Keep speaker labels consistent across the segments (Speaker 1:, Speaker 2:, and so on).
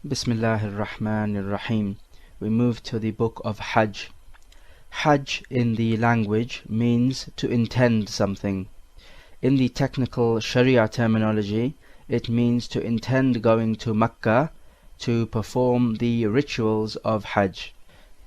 Speaker 1: Bismillahir Rahmanir Rahim. We move to the book of Hajj. Hajj in the language means to intend something. In the technical Sharia terminology, it means to intend going to Mecca to perform the rituals of Hajj.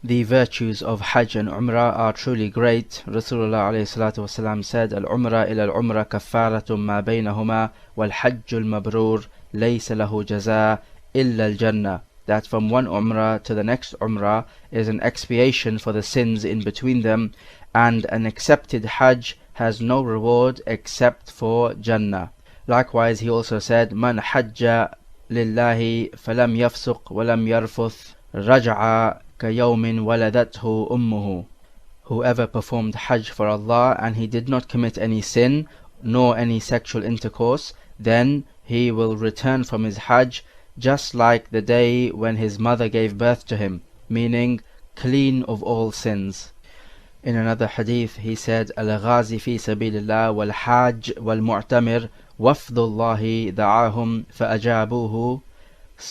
Speaker 1: The virtues of Hajj and Umrah are truly great. Rasulullah ﷺ said, Al-Umrah ila al-Umrah kaffaratun ma baynahuma wal-Hajjul mabrur laysa lahu jaza illa al-Jannah. That from one Umrah to the next Umrah is an expiation for the sins in between them, and an accepted Hajj has no reward except for Jannah. Likewise, he also said, Man hajja lillahi falam yafsuq walam yarfuth raj'a كَيَوْمٍ وَلَدَتْهُ أُمُّهُ. Whoever performed Hajj for Allah and he did not commit any sin nor any sexual intercourse, then he will return from his Hajj just like the day when his mother gave birth to him, meaning clean of all sins. In another hadith he said, Al-Ghazi fi sabilillah wal-Hajj wal-Mu'tamir wafdullahi da'ahum fa'ajabuhu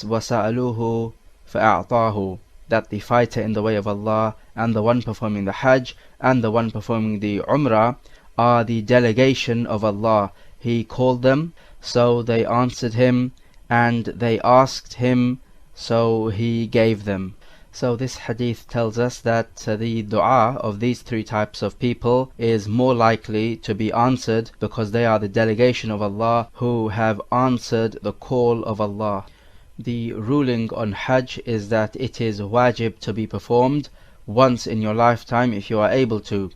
Speaker 1: wa-sa'aluhu fa'a'tahu. That the fighter in the way of Allah and the one performing the Hajj and the one performing the Umrah are the delegation of Allah. He called them, so they answered him, and they asked him, so he gave them. So this hadith tells us that the dua of these three types of people is more likely to be answered because they are the delegation of Allah who have answered the call of Allah. The ruling on Hajj is that it is wajib to be performed once in your lifetime if you are able to.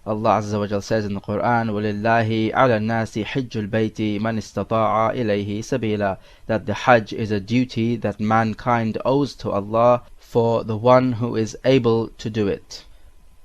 Speaker 1: Allah Azza wa Jal says in the Quran, وَلِلَّهِ عَلَى النَّاسِ حِجُّ الْبَيْتِ مَنِ اسْتَطَاعَ إِلَيْهِ سَبِيلًا. That the Hajj is a duty that mankind owes to Allah for the one who is able to do it.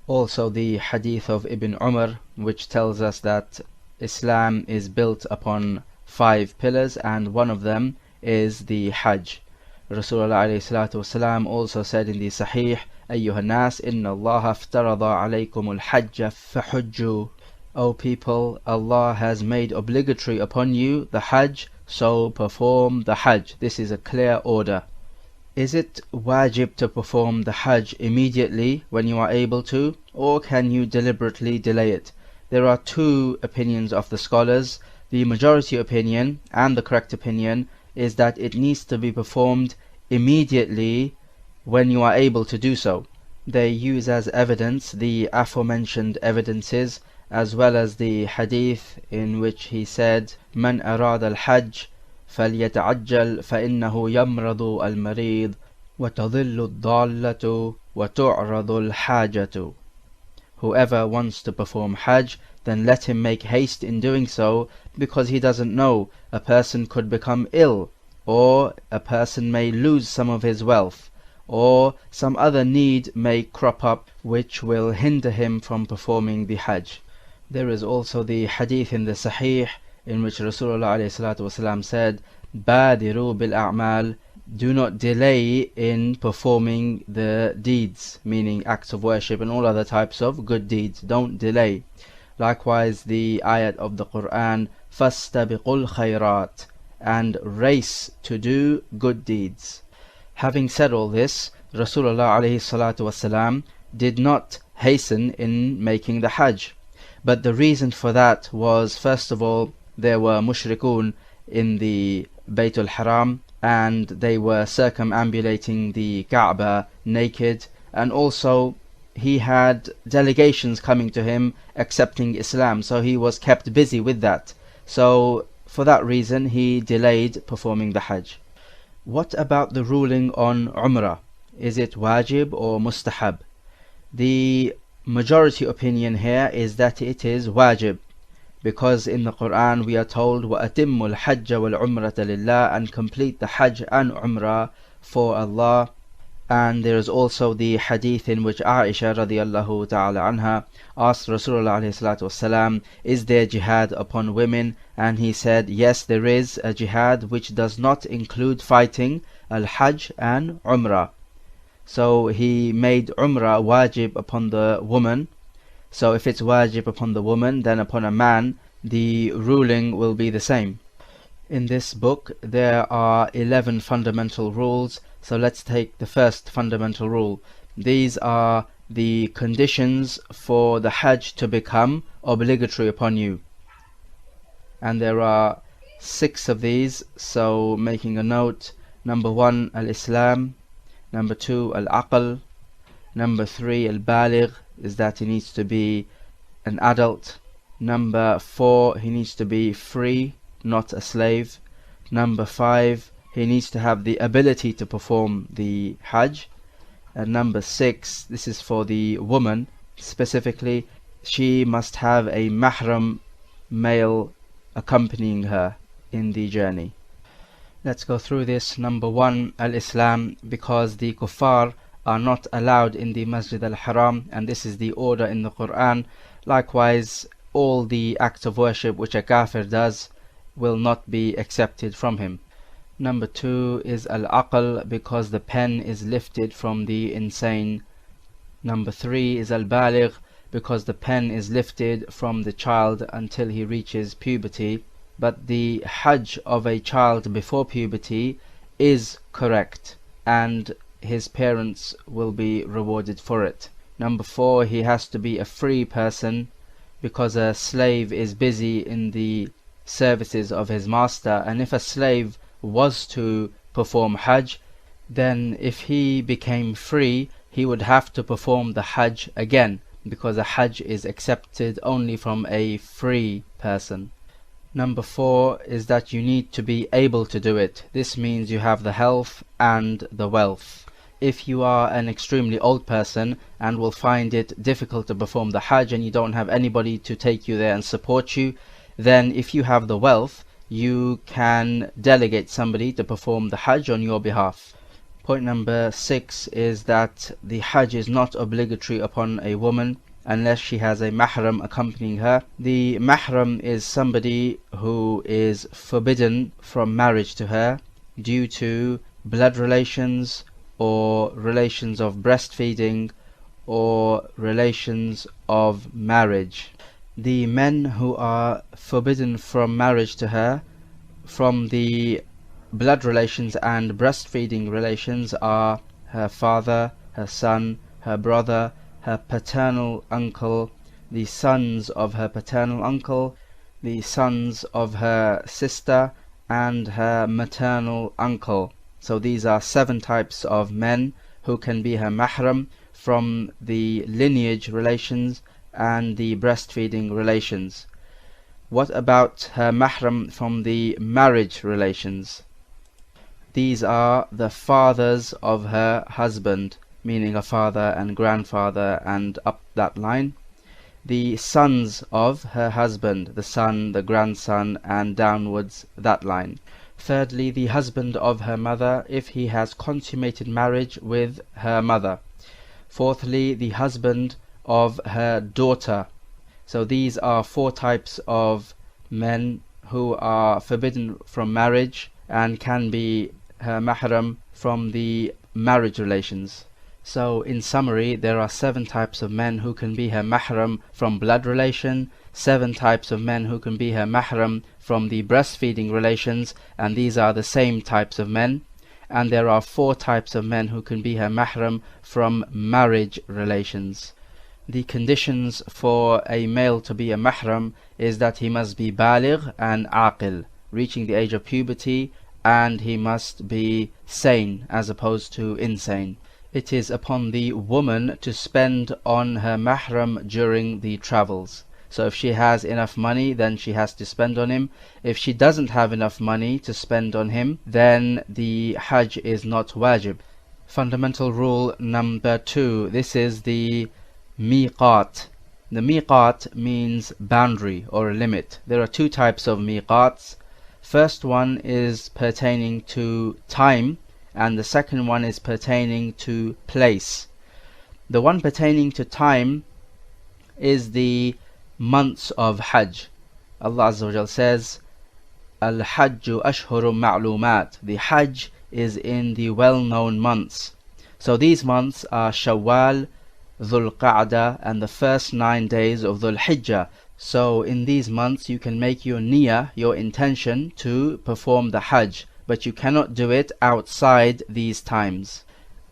Speaker 1: Also the hadith of Ibn Umar, which tells us that Islam is built upon 5 pillars and one of them is the Hajj. Rasulullah ﷺ also said in the Sahih, أيها الناس إن الله افترض عليكم الحج فحجوا. O people, Allah has made obligatory upon you the Hajj, so perform the Hajj. This is a clear order. Is it wajib to perform the Hajj immediately when you are able to, or can you deliberately delay it? There are 2 opinions of the scholars. The majority opinion and the correct opinion is that it needs to be performed immediately when you are able to do so. They use as evidence the aforementioned evidences as well as the hadith in which he said, من أراد الحج فليتعجل فإنه يمرض المريض وتضل الضالة وتعرض الحاجة. Whoever wants to perform Hajj, then let him make haste in doing so, because he doesn't know, a person could become ill, or a person may lose some of his wealth, or some other need may crop up which will hinder him from performing the Hajj. There is also the hadith in the Sahih in which Rasulullah ﷺ said, بَادِرُوا بِالْأَعْمَالِ. Do not delay in performing the deeds, meaning acts of worship and all other types of good deeds. Don't delay. Likewise, the ayat of the Quran, فَاسْتَبِقُوا الْخَيْرَاتِ, and race to do good deeds. Having said all this, Rasulullah ﷺ did not hasten in making the Hajj. But the reason for that was, first of all, there were mushrikun in the Baytul Haram, and they were circumambulating the Kaaba naked, and also he had delegations coming to him accepting Islam, so he was kept busy with that. So for that reason he delayed performing the Hajj. What about the ruling on Umrah? Is it wajib or mustahab? The majority opinion here is that it is wajib, because in the Quran we are told وَأَتِمُّ الْحَجَّ وَالْعُمْرَةَ لِلَّهِ, and complete the Hajj and Umrah for Allah. And there is also the hadith in which Aisha radiallahu ta'ala anha asked Rasulullah alayhi salatu wasalam, is there jihad upon women? And he said, yes, there is a jihad which does not include fighting, al-Hajj and Umrah. So he made Umrah wajib upon the woman. So if it's wajib upon the woman, then upon a man the ruling will be the same. In this book there are 11 fundamental rules, so let's take the first fundamental rule. These are the conditions for the Hajj to become obligatory upon you. And there are 6 of these, so making a note. Number 1, al-Islam. Number 2, al-Aql. Number 3, al-Baligh, is that he needs to be an adult. Number 4, he needs to be free, not a slave. Number 5, he needs to have the ability to perform the Hajj. And number 6, this is for the woman specifically, she must have a mahram male accompanying her in the journey. Let's go through this. Number 1, al-Islam, because the kuffar are not allowed in the Masjid al-Haram, and this is the order in the Quran. Likewise, all the acts of worship which a kafir does will not be accepted from him. Number 2 is al-Aql, because the pen is lifted from the insane. Number 3 is al-Baligh, because the pen is lifted from the child until he reaches puberty. But the Hajj of a child before puberty is correct, and his parents will be rewarded for it. Number 4, he has to be a free person, because a slave is busy in the services of his master, and if a slave was to perform Hajj, then if he became free, he would have to perform the Hajj again, because a Hajj is accepted only from a free person. Number 4 is that you need to be able to do it. This means you have the health and the wealth. If you are an extremely old person and will find it difficult to perform the Hajj and you don't have anybody to take you there and support you, then if you have the wealth, you can delegate somebody to perform the Hajj on your behalf. Point number 6 is that the Hajj is not obligatory upon a woman unless she has a mahram accompanying her. The mahram is somebody who is forbidden from marriage to her due to blood relations or relations of breastfeeding or relations of marriage. The men who are forbidden from marriage to her from the blood relations and breastfeeding relations are her father, her son, her brother, her paternal uncle, the sons of her paternal uncle, the sons of her sister, and her maternal uncle. So these are 7 types of men who can be her mahram from the lineage relations and the breastfeeding relations. What about her mahram from the marriage relations? These are the fathers of her husband, meaning a father and grandfather and up that line. The sons of her husband, the son, the grandson, and downwards that line. Thirdly, the husband of her mother, if he has consummated marriage with her mother. Fourthly, the husband of her daughter. So these are 4 types of men who are forbidden from marriage and can be her mahram from the marriage relations. So in summary, there are 7 types of men who can be her mahram from blood relation, 7 types of men who can be her mahram from the breastfeeding relations, and these are the same types of men. And there are 4 types of men who can be her mahram from marriage relations. The conditions for a male to be a mahram is that he must be baligh and aqil, reaching the age of puberty, and he must be sane as opposed to insane. It is upon the woman to spend on her mahram during the travels. So if she has enough money, then she has to spend on him. If she doesn't have enough money to spend on him, then the Hajj is not wajib. Fundamental rule number 2, this is the miqat. The miqat means boundary or a limit. There are 2 types of miqats. First one is pertaining to time, and the second one is pertaining to place. The one pertaining to time is the months of Hajj. Allah Azza wa Jal says, Al-Hajju ashhurum ma'lumat. The Hajj is in the well-known months. So these months are Shawwal, Dhul Qa'dah, and the first 9 days of Dhul Hijjah. So in these months you can make your niyyah, your intention to perform the Hajj, but you cannot do it outside these times.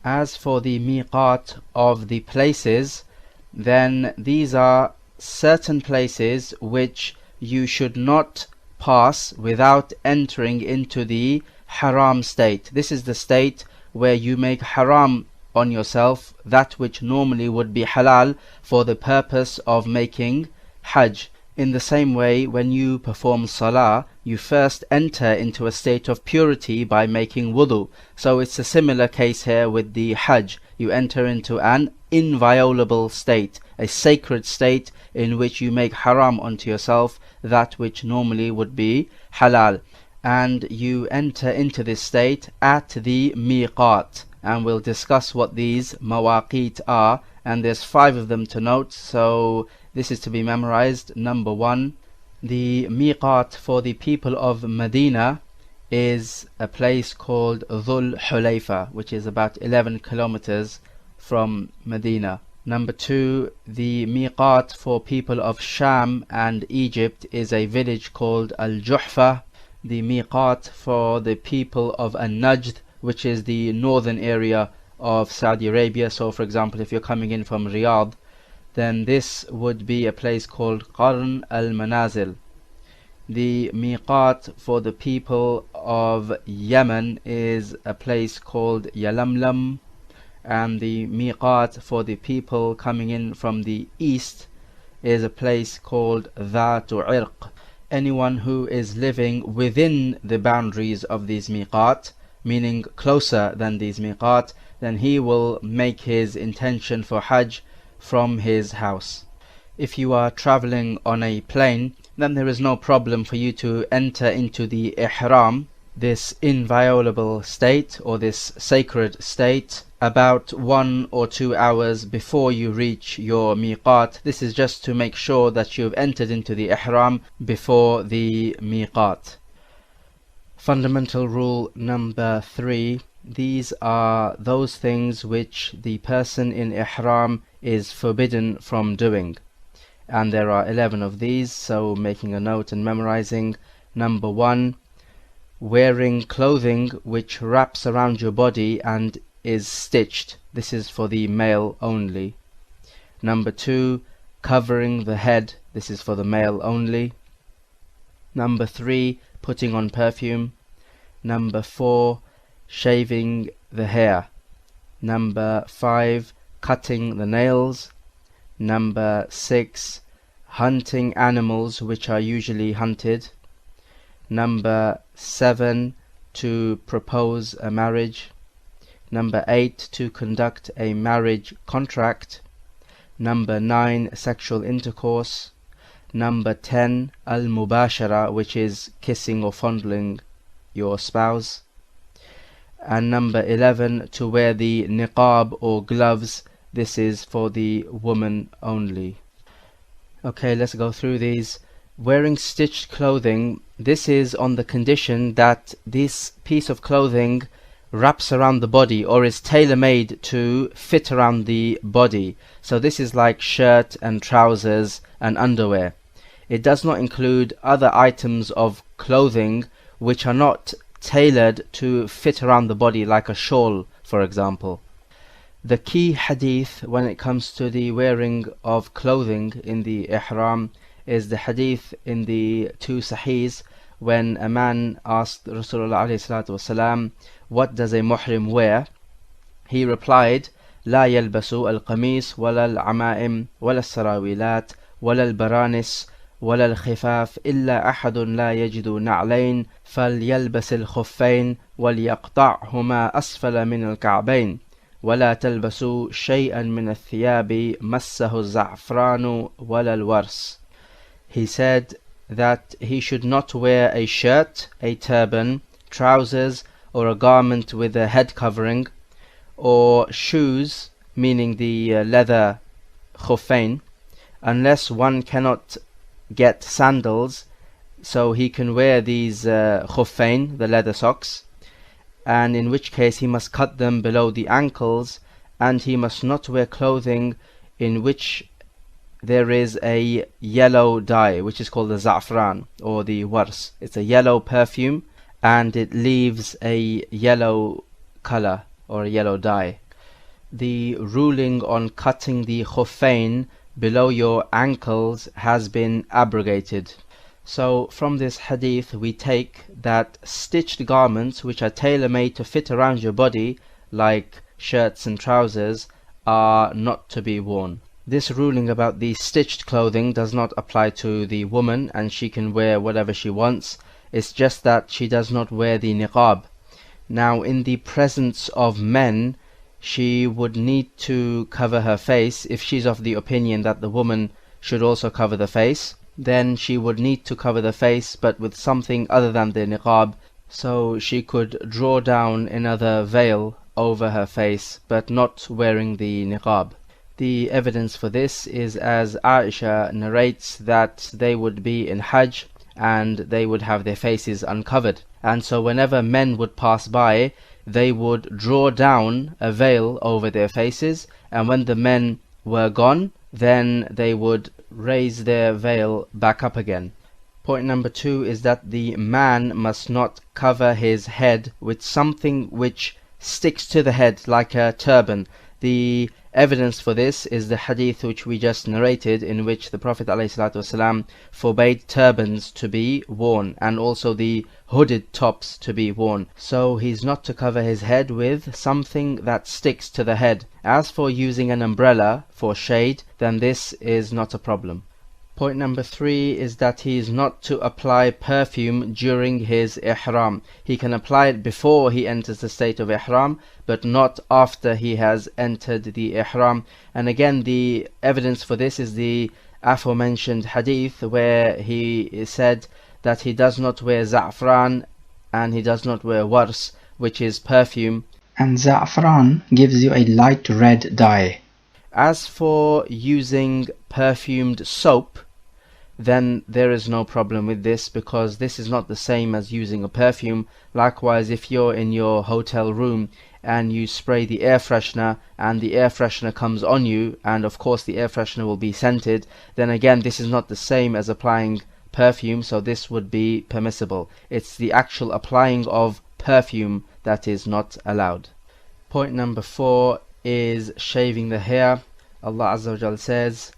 Speaker 1: As for the miqat of the places, then these are certain places which you should not pass without entering into the haram state. This is the state where you make haram on yourself that which normally would be halal for the purpose of making Hajj. In the same way, when you perform salah, you first enter into a state of purity by making wudu. So it's a similar case here with the Hajj. You enter into an inviolable state, a sacred state in which you make haram onto yourself that which normally would be halal. And you enter into this state at the miqat. And we'll discuss what these mawaqit are. And there's 5 of them to note, so this is to be memorized. Number 1, the miqat for the people of Medina is a place called Dhul Hulayfa, which is about 11 kilometers from Medina. Number 2, the miqat for people of Sham and Egypt is a village called Al-Juhfa. The miqat for the people of An-Najd, which is the northern area of Saudi Arabia. So for example, if you're coming in from Riyadh, then this would be a place called Qarn al-Manazil. The miqat for the people of Yemen is a place called Yalamlam, and the miqat for the people coming in from the east is a place called Dhatu Irq. Anyone who is living within the boundaries of these miqat, meaning closer than these miqat, then he will make his intention for Hajj from his house. If you are traveling on a plane, then there is no problem for you to enter into the ihram, this inviolable state or this sacred state, about 1 or 2 hours before you reach your miqat. This is just to make sure that you've entered into the ihram before the miqat. Fundamental rule number 3, these are those things which the person in ihram is forbidden from doing. And there are 11 of these, so making a note and memorizing. Number 1, wearing clothing which wraps around your body and is stitched. This is for the male only. Number 2, covering the head. This is for the male only. Number 3, putting on perfume. Number 4, shaving the hair. Number 5, cutting the nails. Number 6, hunting animals which are usually hunted. Number 7, to propose a marriage. Number 8, to conduct a marriage contract. Number 9, sexual intercourse. Number 10, al-mubashara, which is kissing or fondling your spouse. And number 11, to wear the niqab or gloves. This is for the woman only. Okay, let's go through these. Wearing stitched clothing, this is on the condition that this piece of clothing wraps around the body or is tailor-made to fit around the body. So this is like shirt and trousers and underwear. It does not include other items of clothing which are not tailored to fit around the body, like a shawl, for example. The key hadith when it comes to the wearing of clothing in the ihram is the hadith in the 2 sahihs, when a man asked Rasulullah ﷺ, what does a muhrim wear? He replied, لا يلبس القميص ولا العمائم ولا السراويلات ولا البرانس ولا الخفاف إلا أحد لا يجد نعلين فليلبس الخفين وليقطعهما أسفل من الكعبين ولا تلبسوا شيئا من الثياب مسه الزعفران ولا الورس. He said that he should not wear a shirt, a turban, trousers, or a garment with a head covering, or shoes, meaning the leather khuffain, unless one cannot get sandals, so he can wear these khuffain, the leather socks, and in which case he must cut them below the ankles, and he must not wear clothing in which there is a yellow dye which is called the za'fran or the wars. It's a yellow perfume and it leaves a yellow color or a yellow dye. The ruling on cutting the khuffain below your ankles has been abrogated. So from this hadith we take that stitched garments which are tailor-made to fit around your body, like shirts and trousers, are not to be worn. This ruling about the stitched clothing does not apply to the woman, and she can wear whatever she wants. It's just that she does not wear the niqab. Now in the presence of men, she would need to cover her face. If she's of the opinion that the woman should also cover the face, then she would need to cover the face, but with something other than the niqab, so she could draw down another veil over her face, but not wearing the niqab. The evidence for this is, as Aisha narrates, that they would be in Hajj and they would have their faces uncovered, and so whenever men would pass by, they would draw down a veil over their faces, and when the men were gone, then they would raise their veil back up again. Point number 2 is that the man must not cover his head with something which sticks to the head like a turban. The evidence for this is the hadith which we just narrated, in which the Prophet ﷺ forbade turbans to be worn and also the hooded tops to be worn. So he's not to cover his head with something that sticks to the head. As for using an umbrella for shade, then this is not a problem. Point number 3 is that he is not to apply perfume during his ihram. He can apply it before he enters the state of ihram, but not after he has entered the ihram. And again, the evidence for this is the aforementioned hadith where he said that he does not wear za'fran and he does not wear wars, which is perfume.
Speaker 2: And za'fran gives you a light red dye.
Speaker 1: As for using perfumed soap, then there is no problem with this, because this is not the same as using a perfume. Likewise, if you're in your hotel room and you spray the air freshener and the air freshener comes on you, and of course the air freshener will be scented, then again this is not the same as applying perfume, so this would be permissible. It's the actual applying of perfume that is not allowed. Point number 4 is shaving the hair. Allah Azza wa Jal says,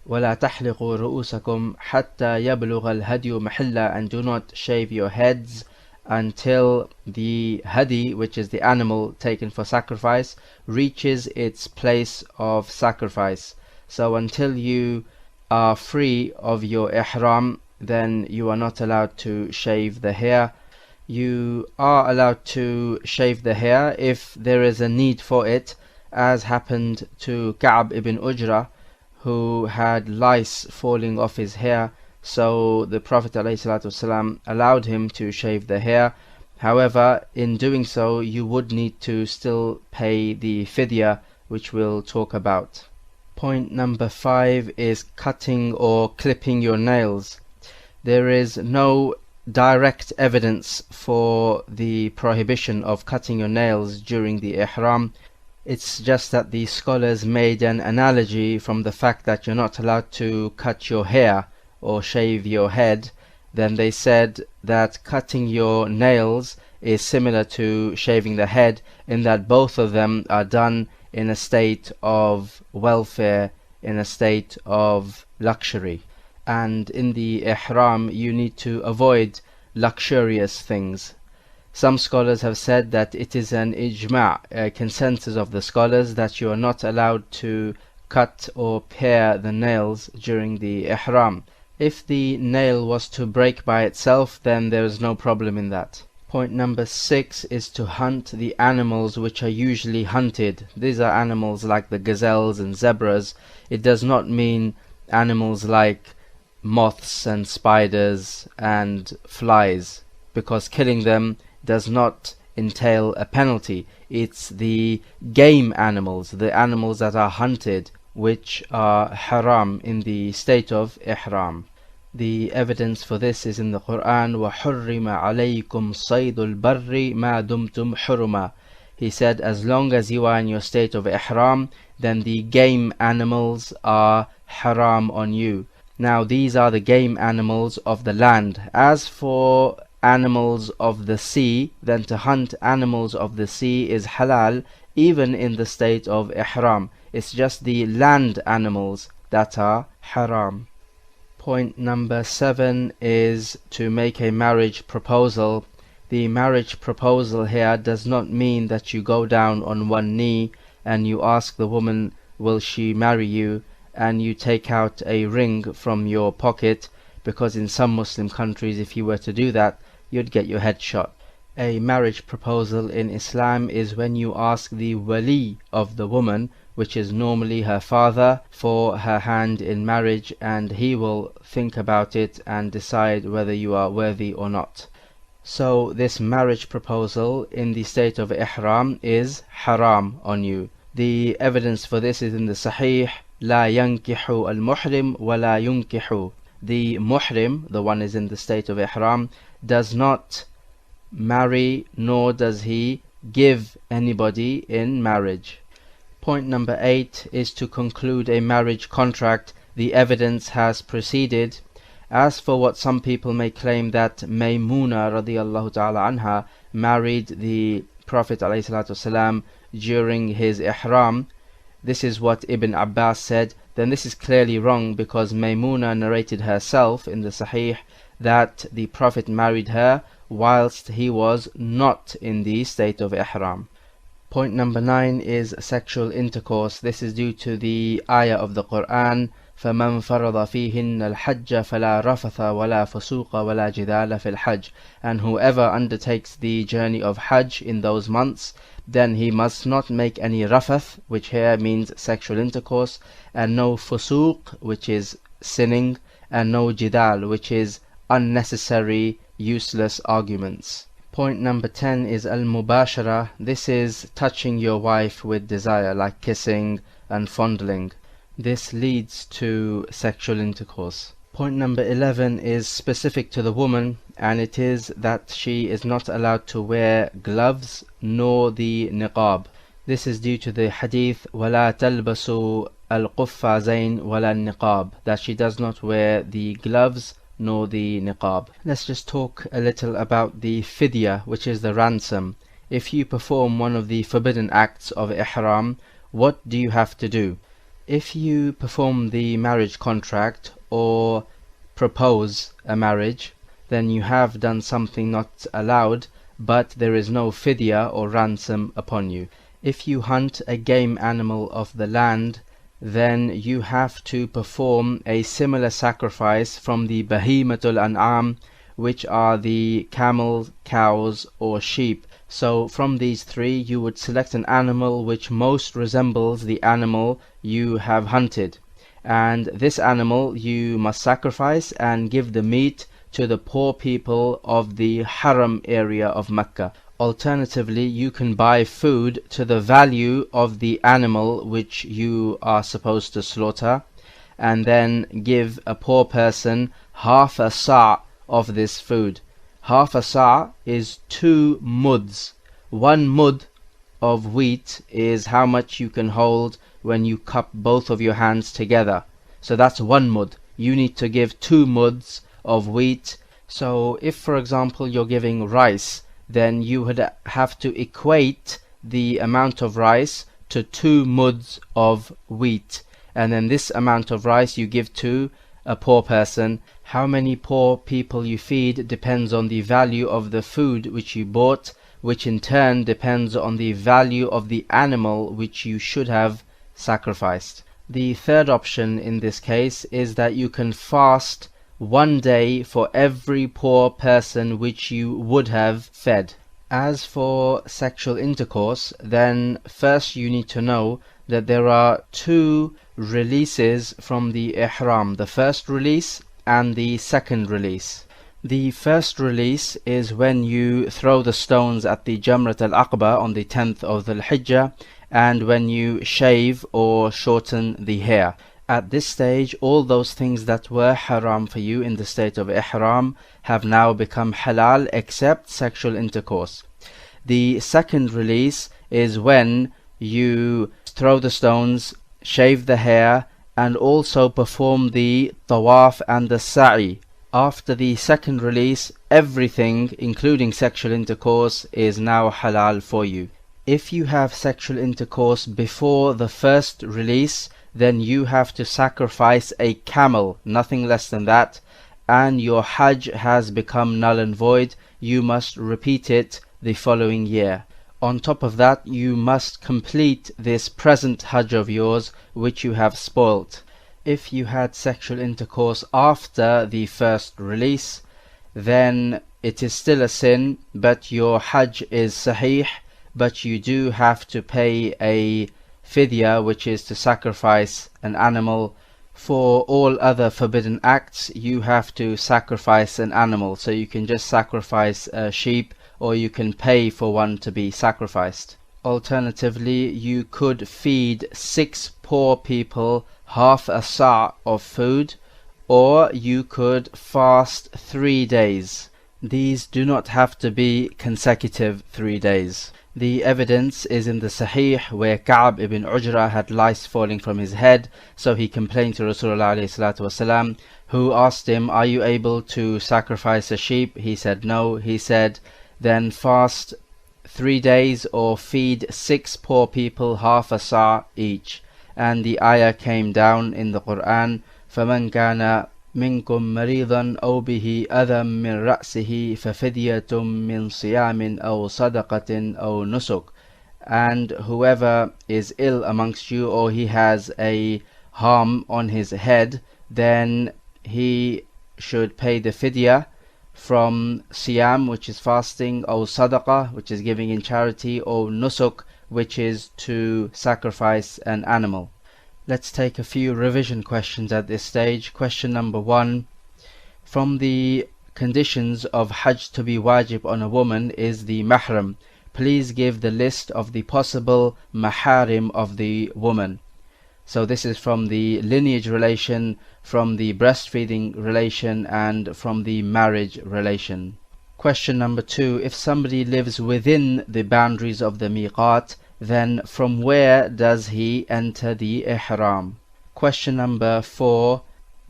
Speaker 1: وَلَا تَحْلِقُوا رُؤُوسَكُمْ حَتَّى يَبْلُغَ الْهَدْيُ مَحِلَّهُ, and do not shave your heads until the hadi, which is the animal taken for sacrifice, reaches its place of sacrifice. So until you are free of your ihram, then you are not allowed to shave the hair. You are allowed to shave the hair if there is a need for it, as happened to Ka'b ibn Ujra, who had lice falling off his hair, so the Prophet ﷺ allowed him to shave the hair. However, in doing so, you would need to still pay the fidya, which we'll talk about. Point number 5 is cutting or clipping your nails. There is no direct evidence for the prohibition of cutting your nails during the ihram. It's just that the scholars made an analogy from the fact that you're not allowed to cut your hair or shave your head. Then they said that cutting your nails is similar to shaving the head, in that both of them are done in a state of welfare, in a state of luxury. And in the ihram you need to avoid luxurious things. Some scholars have said that it is an ijma', a consensus of the scholars, that you are not allowed to cut or pare the nails during the ihram. If the nail was to break by itself, then there is no problem in that. Point number 6 is to hunt the animals which are usually hunted. These are animals like the gazelles and zebras. It does not mean animals like moths and spiders and flies, because killing them does not entail a penalty. It's the game animals, the animals that are hunted, which are haram in the state of ihram. The evidence for this is in the Quran, وَحُرِّمَ عَلَيْكُمْ صَيْدُ الْبَرِّ مَا دُمْتُمْ حُرُمًا. He said, as long as you are in your state of ihram, then the game animals are haram on you. Now these are the game animals of the land. As for animals of the sea, then to hunt animals of the sea is halal even in the state of ihram. It's just the land animals that are haram. Point number 7 is to make a marriage proposal. The marriage proposal here does not mean that you go down on one knee and you ask the woman, will she marry you, and you take out a ring from your pocket, because in some Muslim countries if you were to do that, you'd get your head shot. A marriage proposal in Islam is when you ask the wali of the woman, which is normally her father, for her hand in marriage, and he will think about it and decide whether you are worthy or not. So this marriage proposal in the state of ihram is haram on you. The evidence for this is in the Sahih, لا ينكح المحرم ولا ينكح. The muhrim, the one is in the state of ihram, does not marry nor does he give anybody in marriage. Point number 8 is to conclude a marriage contract. The evidence has preceded. As for what some people may claim that Maymuna radiallahu ta'ala anha married the Prophet ﷺ during his ihram, this is what Ibn Abbas said, then this is clearly wrong, because Maymuna narrated herself in the Sahih that the Prophet married her whilst he was not in the state of ihram. Point number 9 is sexual intercourse. This is due to the ayah of the Quran, فَمَنْ فَرَضَ فِيهِنَّ الْحَجَّ فَلَا رَفَثَ وَلَا فُسُوقَ وَلَا جِدَالَ فِي الْحَجِّ. And whoever undertakes the journey of Hajj in those months, then he must not make any rafath, which here means sexual intercourse, and no fusuq, which is sinning, and no jidal, which is unnecessary, useless arguments. Point number 10 is al-mubashara. This is touching your wife with desire, like kissing and fondling. This leads to sexual intercourse. Point number 11 is specific to the woman, and it is that she is not allowed to wear gloves nor the niqab. This is due to the hadith وَلَا تَلْبَسُوا الْقُفَّازَيْنِ وَلَا النِّقَابِ, that she does not wear the gloves nor the niqab. Let's just talk a little about the fidya, which is the ransom. If you perform one of the forbidden acts of ihram, what do you have to do? If you perform the marriage contract or propose a marriage, then you have done something not allowed, but there is no fidya or ransom upon you. If you hunt a game animal of the land, then you have to perform a similar sacrifice from the bahimatul an'am, which are the camels, cows or sheep. So from these three you would select an animal which most resembles the animal you have hunted, and this animal you must sacrifice and give the meat to the poor people of the haram area of Mecca. Alternatively, you can buy food to the value of the animal which you are supposed to slaughter, and then give a poor person half a sa' of this food. Half a sa' is 2 muds. 1 mud of wheat is how much you can hold when you cup both of your hands together. So that's 1 mud. You need to give 2 muds of wheat. So if, for example, you're giving rice, then you would have to equate the amount of rice to 2 muds of wheat, and then this amount of rice you give to a poor person. How many poor people you feed depends on the value of the food which you bought, which in turn depends on the value of the animal which you should have sacrificed. The third option in this case is that you can fast 1 day for every poor person which you would have fed. As for sexual intercourse, then first you need to know that there are 2 releases from the ihram, the first release and the second release. The first release is when you throw the stones at the Jamrat al-Aqba on the 10th of the Hijjah, and when you shave or shorten the hair. At this stage, all those things that were haram for you in the state of ihram have now become halal, except sexual intercourse. The second release is when you throw the stones, shave the hair, and also perform the tawaf and the sa'i. After the second release, everything, including sexual intercourse, is now halal for you. If you have sexual intercourse before the first release, then you have to sacrifice a camel, nothing less than that, and your Hajj has become null and void. You must repeat it the following year. On top of that, you must complete this present Hajj of yours, which you have spoilt. If you had sexual intercourse after the first release, then it is still a sin, but your Hajj is sahih, but you do have to pay a fidya, which is to sacrifice an animal. For all other forbidden acts, you have to sacrifice an animal, so you can just sacrifice a sheep, or you can pay for one to be sacrificed. Alternatively, you could feed 6 poor people half a sa' of food, or you could fast 3 days. These do not have to be consecutive 3 days. The evidence is in the Sahih, where Ka'b ibn Ujra had lice falling from his head, so he complained to Rasulullah ﷺ, who asked him, "Are you able to sacrifice a sheep?" He said no. He said, "Then fast 3 days or feed 6 poor people half a sa' each." And the ayah came down in the Quran, فَمَنْ كَانَ مِنْكُمْ مَرِيضًا أَوْ بِهِ أَذًى مِنْ رَأْسِهِ فَفِدْيَةٌ مِنْ صِيَامٍ أَوْ صَدَقَةٍ أَوْ نُسُكٍ. And whoever is ill amongst you, or he has a harm on his head, then he should pay the fidya from siyam, which is fasting, or sadaqah, which is giving in charity, or nusuk, which is to sacrifice an animal. Let's take a few revision questions at this stage. Question number 1. From the conditions of Hajj to be wajib on a woman is the mahram. Please give the list of the possible maharim of the woman. So this is from the lineage relation, from the breastfeeding relation, and from the marriage relation. Question number 2. If somebody lives within the boundaries of the miqat, then from where does he enter the ihram? Question number 4.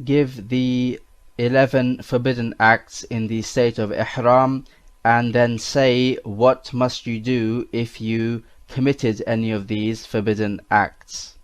Speaker 1: Give the 11 forbidden acts in the state of ihram, and then say what must you do if you committed any of these forbidden acts.